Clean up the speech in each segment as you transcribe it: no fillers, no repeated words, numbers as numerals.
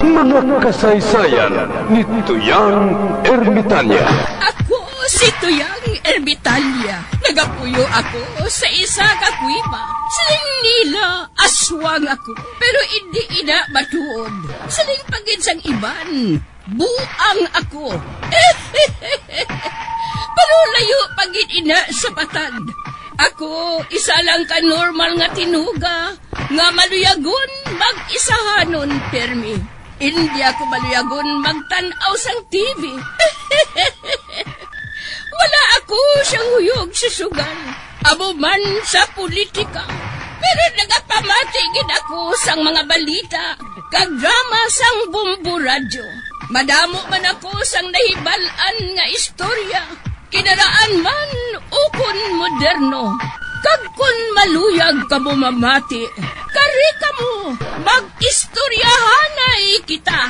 Mga kasaysayan ni Tuyang Ermitanya. Ako si Tuyang Ermitanya. Nagapuyo ako sa isa ka kuiba. Siling nila, aswang ako. Pero hindi ina matuod. Siling paginsang iban, buang ako. Pero layo pagin ina sa patad. Ako, isa lang ka normal nga tinuga, nga maluyagon mag-isahanon permi. Hindi ako maluyagon magtanaw sang TV. Wala ako siyang huyog sa sugal, abo man sa politika. Pero nagapamatagin ako sang mga balita, kag drama sang bumbu radyo. Madamo man ako sang nahibalan nga istorya, kinaraan man ukon moderno. Kag kun maluyag ka mo mamati, kari ka mo, mag-istoryahanay kita.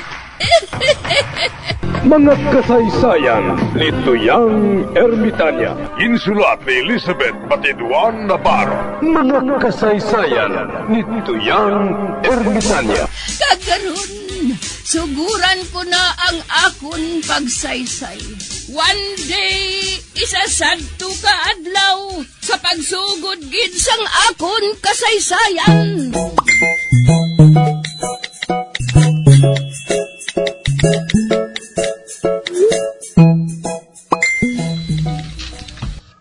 Mga kasaysayan ni Tuyang Ermitanya. Insulat ni Elizabeth Batiduan Navarro. Mga kasaysayan ni Tuyang Ermitanya. Kagaron, suguran ko na ang akon pagsaysay. One day, isasadto ka adlaw sa pagsugod gid sang akon kasaysayan.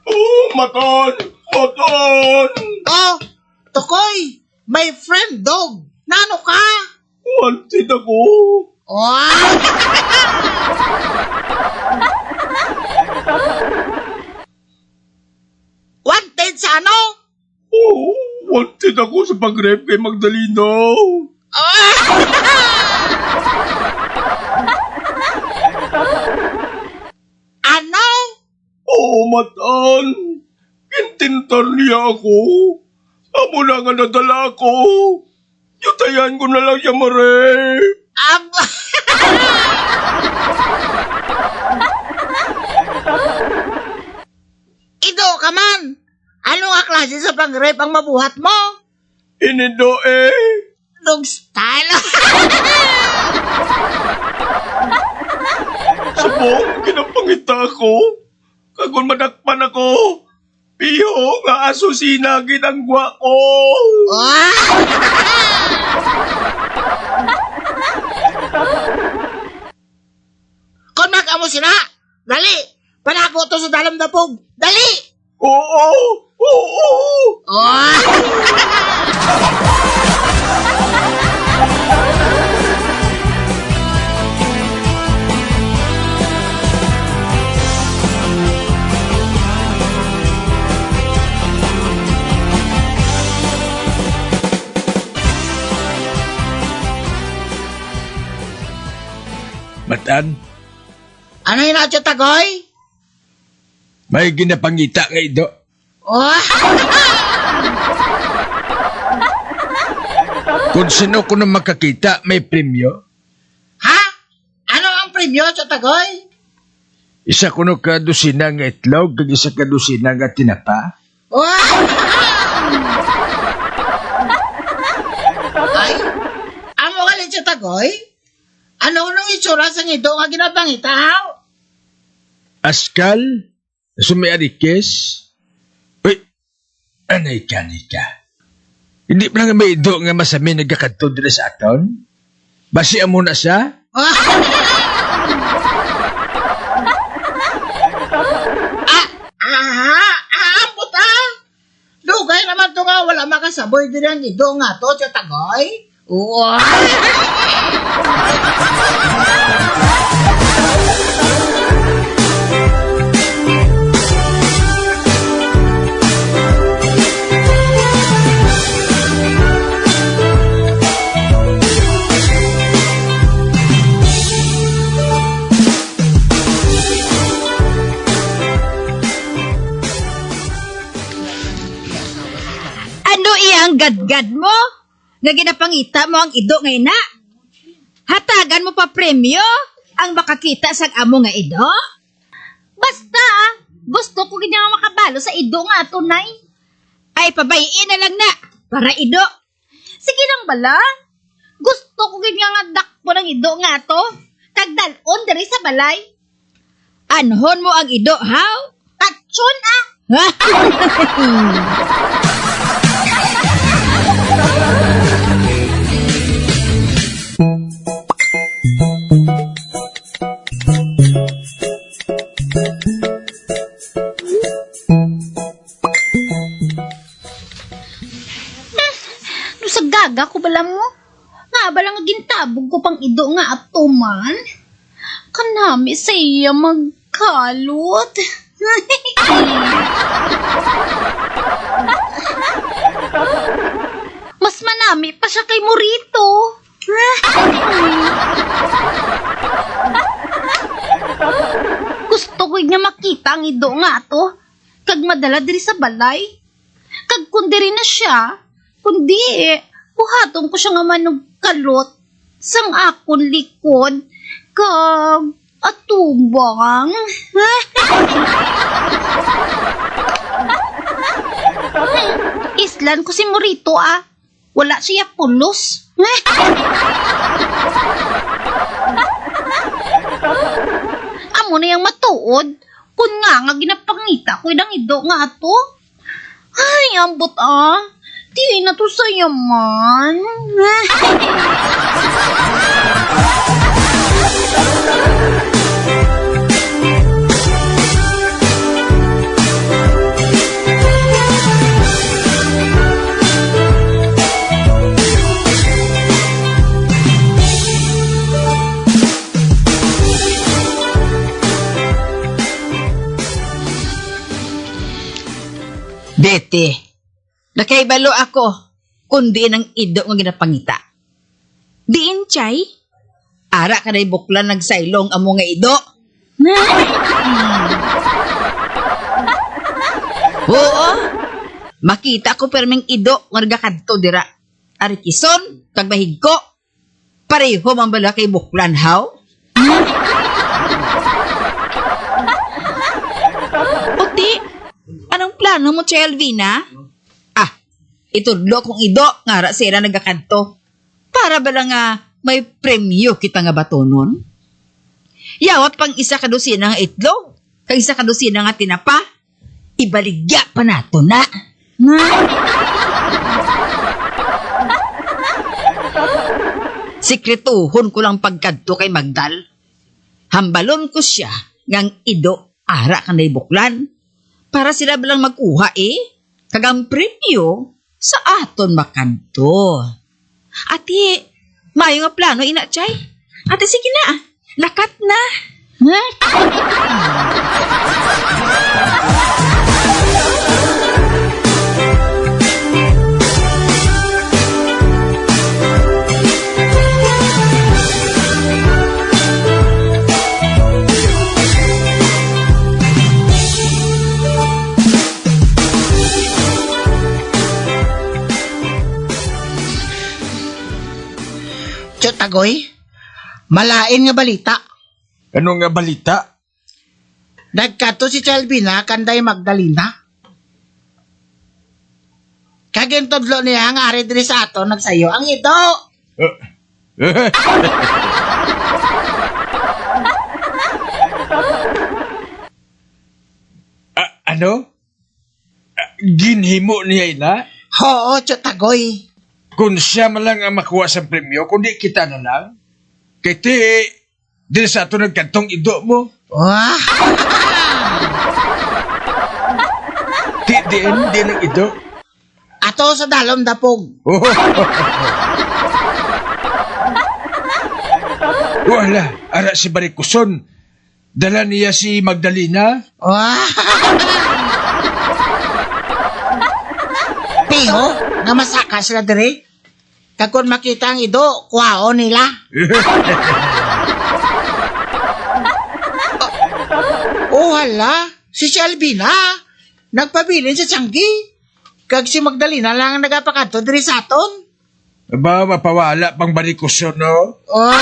Oh, Maton! Maton! Oh, Tukoy, my friend dog. Nano ka? Wanted ako. Oh! Wanted sa ano? Oh, wanted ako sa pag-rape kay Magdalena. Ano? Oh, Matan! Kintintar niya ako. Amo na nga nadala ko. Yutayan ko na lang siya ma-rape. Ido ka man. Ano nga klase sa pag-rape ang mabuhat mo? Inido eh. Dog style. Subong, kinapangita ako. Kagun madakpan ako. Piyo nga aso sinagin ang gwa ko. Kung mag-amo sila, dali. Panako to sa dalam dapog. Dali. Oo! Oo! Matan, Ano yun na, Tagoy? may ginapangita nga ido. Kung sino ko na makakita, may premyo. Ha? Ano ang premyo, Tagoy? Isa ko no ka dosina nga itlog, kag isa ka dosina nga tinapa. Ay, amo ka lang, Tagoy? Ano nung itsura sa ngido nga ginapangitaw? Askal, sumiarikes. Uy, anay ka. Hindi pa nga may ido nga masami nagkakadto dila sa aton? Basi amo na siya? Ambot ah! Dugay naman to nga wala makasaboy din ang ido nga to, Tagoy. Ano iyang gadgad mo? Nga ginapangita mo ang ido ngay na? Hatagan mo pa premyo ang makakita sa amo nga ido? Basta, gusto ko ganyan makabalo sa ido nga tunay. Ay, pabayin na lang na, para ido. Sige lang bala. Gusto ko gid nga dakpo ng ido nga to. Kagdalon diri sa balay. Anhon mo ang ido, haw? Tatsun ah. No sa gaga ko bala mo. Nga bala nga gintabog ko pang ido nga atuman. Kanami sa iya magkalot. Mas manami pa siya kay Morito. Gusto ko nga makita ang ido nga to. Kag madala diri sa balay. Kag kundi rin na siya. Kundi buhaton ko siya nga manog kalot sang akon likod. Kag atubang. Islan ko si Morito ah. Wala siya pulos. Amo na yung matuod. Kung nga ginapangita ko idang ido nga ato. Ay, ambot ah. Di na to sa yaman. Bete, nakaibalo ako kundi ng ido nga ginapangita. Diin, chay? Ara ka na'y buklan nagsaylong amo nga ido. Oo, makita ko permeng ido nga nagakadto dira. Ari kison, kag bahig ko. Pareho man bala kay buklan, haw? Puti, anong plano mo, Chay Alvina? Ah, itudlo kong ido nga ra sila nagakadto. Para bala nga may premyo kita nga batonon. Yawat pang isa kadusina nga itlog, kag isa kadusina nga tinapa, ibaligya pa nato na. Sikretuhon ko lang pagkadto kay Magdal. Hambalon ko siya ngang ido ara kanay buklan. Para sila balang magkuha kagang premyo sa aton makadto. Ati, mayo nga plano ina, Chay. Ate, sige na. Lakat na. Tagoy, malain nga balita. Ano nga balita? Nagkato si Chalvina kanday Magdalena. Kagintodlo niya ang ari diri sa ato nagsayo ang ido. Ano? Ginhimo niya ina? Oo, Tagoy. Kung siya malang ang makuha sa premyo, kundi kita na lang. Kaya din sa ato nagkantong ido mo. Wah, Di ng ido. ato sa dalom dapog. Wala, ara si Barikuson. Dala niya si Magdalena. Wah. Piho, nga masaka sila diri. Kagkon makita ang ido, kuhaon nila. Oh, hala, si Alvina, nagpabilin sa Tianggi. Kag si Magdalena lang ang nagapakato diri sa aton. Aba, mapawala pang Barikuson, no? Oh.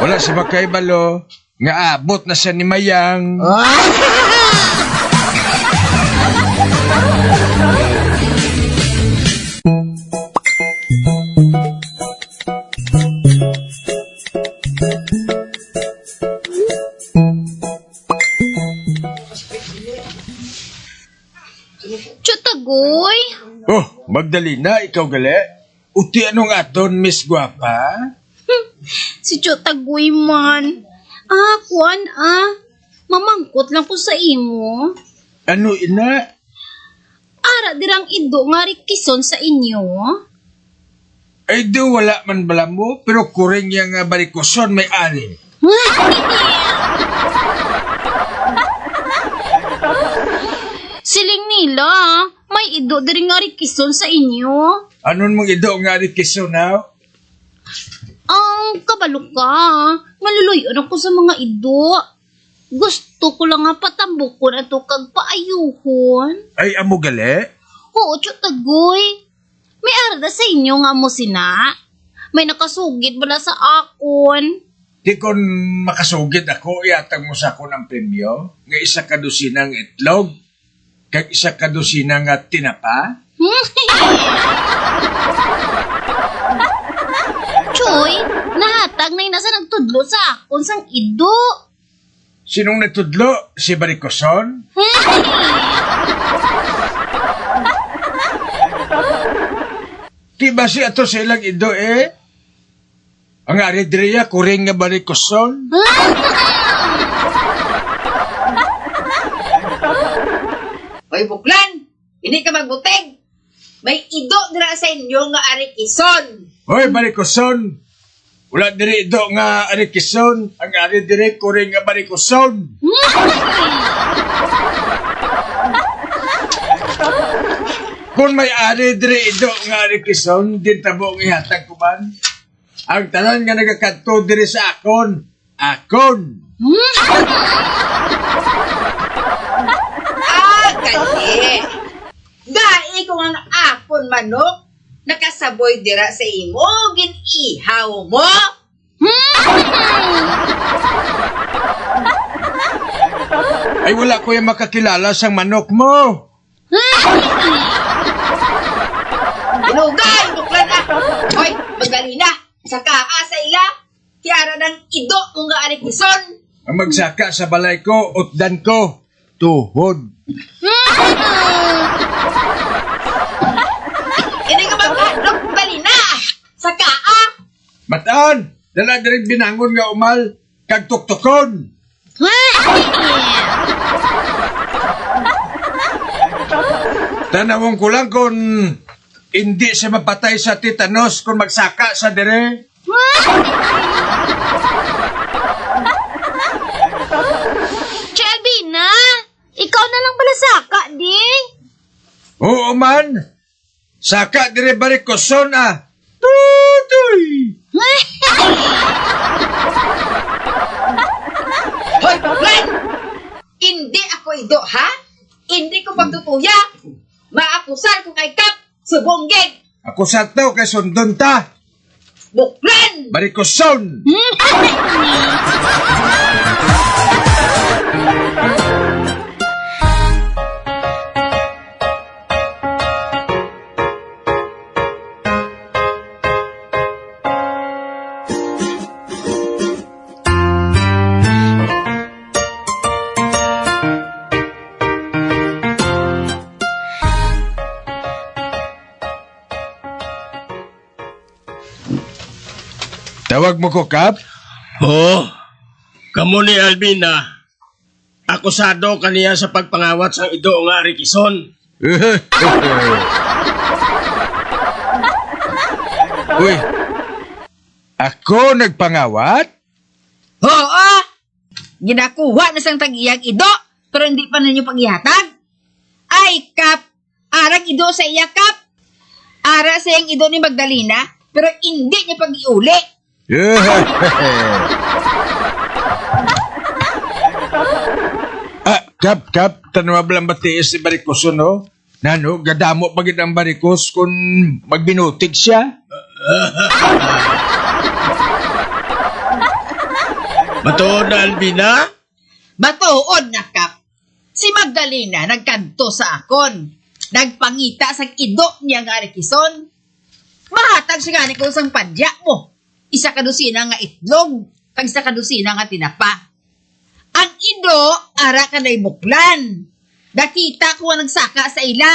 Wala si Makaibalo. Nga abot na siya ni Mayang. Oh. Magdalena, ikaw gali? Uti anong aton, Miss Guapa? Si Chotagoy man. Kuan mamangkot lang ko sa imo. Ano ina? Ara dirang ido nga rikison sa inyo. Ay do wala man bala mo, pero kuring yung barikoson may ari. Siling nila, may ido diri nga rikison sa inyo. Anon mong ido nga rikison now? Ang kabalo ka, maluluyon ako sa mga ido. Gusto ko lang nga patambukon ato kag paayuhon. Ay amo gali? Oo, Chotagoy. May arda sa inyo nga mo sina. May nakasugid bala sa akon. Di kon makasugid ako, iatag mo sa ako ng premyo, nga isa ka dosinang itlog, kag isa ka dosinang tinapa. Choy, nahatag na yung nasa nagtudlo sa akon sang ido. Sinong natudlo? Si Barikoson? Di ba si ato sa ilang ido Ang aridriya, kuring nga Barikoson? Hoy, buklan! Hindi ka magbuteg! May ido dira sa inyo nga arikison! Hoy, Barikoson! Wala diri ido nga Arikison, ang aridiri kuring nga Barikoson. Kung may ari diri ido nga Arikison, din tabo ang ihatag ko man. Ang tanan nga nagakanto diri sa akon. Gali! Dai ko nga akon manok, nakasaboy dira sa imo, ginihaw mo! Ay wala ko yung makakilala sang manok mo. Inugay, buklan na! Hoy, Magdalena, saka sa ila, tiara ng ido mong nga arikison! Ang magsaka sa balay ko, utdan ko, tuhod. Hindi ka magkadok, Magdalena! Saka Mataan, dala diri binangon nga umal, kag tuktukon. Tanawon ko lang kung hindi siya mapatay sa titanos kung magsaka sa dire. Chelbina, ikaw na lang pala saka, di? Oo man, saka dire Barikoson Tutoy! Hoy, buklan! Hindi ako ido, ha? Hindi ko pagtutuya! Maakusar ko kay Kap, subongged! Ako sa to kay sundon ta, Buklan! Barikoson! Tawag mo ko, Kap? Oh, kamo ni Albina. Akusado kaniya sa pagpangawat sang ido nga Arikison. Uy, ako nagpangawat? Oo! Ginakuha na sang tag-iyang ido, pero hindi pa ninyo pag-ihatag. Ay, Kap! Arang ido sa iya, Kap! Ara sa iyang ido ni Magdalena, pero hindi niya pag-iuli. Kap, tanong ba lang batiis si Barikoson, no? Nano, gadamo pagit ang Barikos kung magbinutig siya? Matuod na Albina? Batuod na, Kap! Si Magdalena nagkanto sa akon. Nagpangita sa ido niya nga Arikison. Mahatag siya gani ko sang padya mo. Isa kadusina nga itlog, kag isa kadusina nga tinapa. Ang ido, ara ka na'y buklan. Nakita ko ang nagsaka sa ila,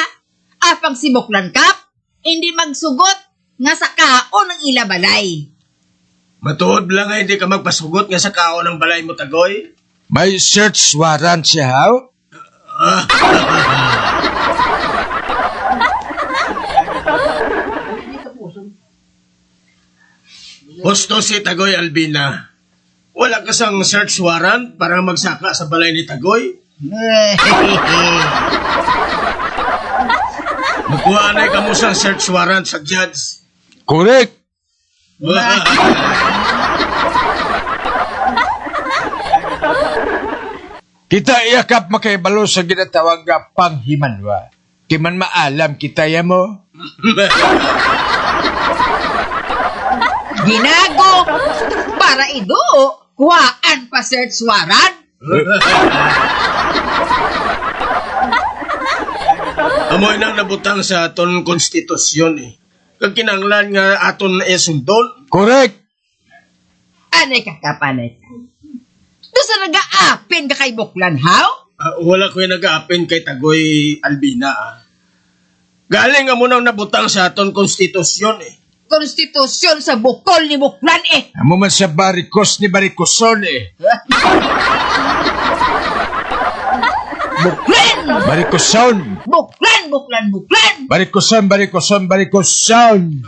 apang si buklan, Kap. hindi magsugot nga sa kaon ng ilabalay. Matuod lang nga hindi ka magpasugot nga sa kao ng balay mo, Tagoy. May search warrant siya, haw? Gusto si Tagoy Albina. Wala ka sang search warrant para magsaka sa balay ni Tagoy? Magkuha na ka mo sang search warrant sa judge. Correct. Kita iyakap makaibalo sa ginatawag nga panghimanwa. Kiman maalam kita ya mo. Ginago! Para ido, kuhaan pa search warrant. Amoy nang nabutang sa aton konstitusyon eh. Kag kinanglan nga aton sundon. Correct. Anay kakapanay ka. Doon sa nag-aapin ka kay Buklan, haw? Wala ko yung nag-aapin kay Tagoy Albina. Galing nga mo nang nabutang sa aton konstitusyon eh. Konstitusyon sa bukol ni Buklan eh. Amo man sa barikos ni barikoson eh. Buklan! Barikoson. Buklan, Buklan, Buklan! Barikoson, barikoson, barikoson.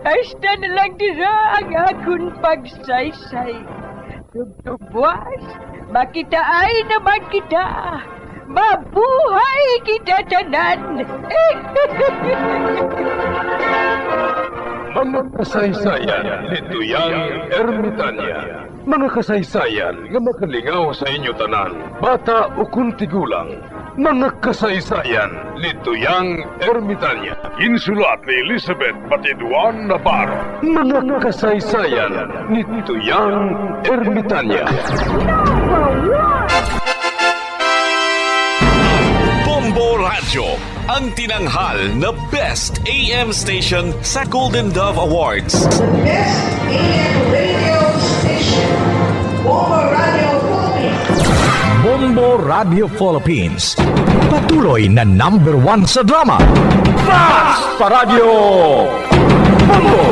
Hasta na lang dira ang akong pagsaysay. Tugtugwas, makitaay naman kita. Mabuhay kita tanan. Mga kasaysayan ni Tuyang Ermitanya. Mga kasaysayan nga makalingaw sa inyo tanan, bata o kuntigulang. Mga kasaysayan ni Tuyang Ermitanya. Insulat ni Elizabeth Batiduan Navarro. Mga kasaysayan ni Tuyang Ermitanya. Bombo Radio, ang tinanghal na Best AM Station sa Golden Dove Awards. Best AM radio station, Bombo Radio Philippines. Bombo Radio Philippines. Patuloy na #1 sa drama. Basta Radio! Bombo!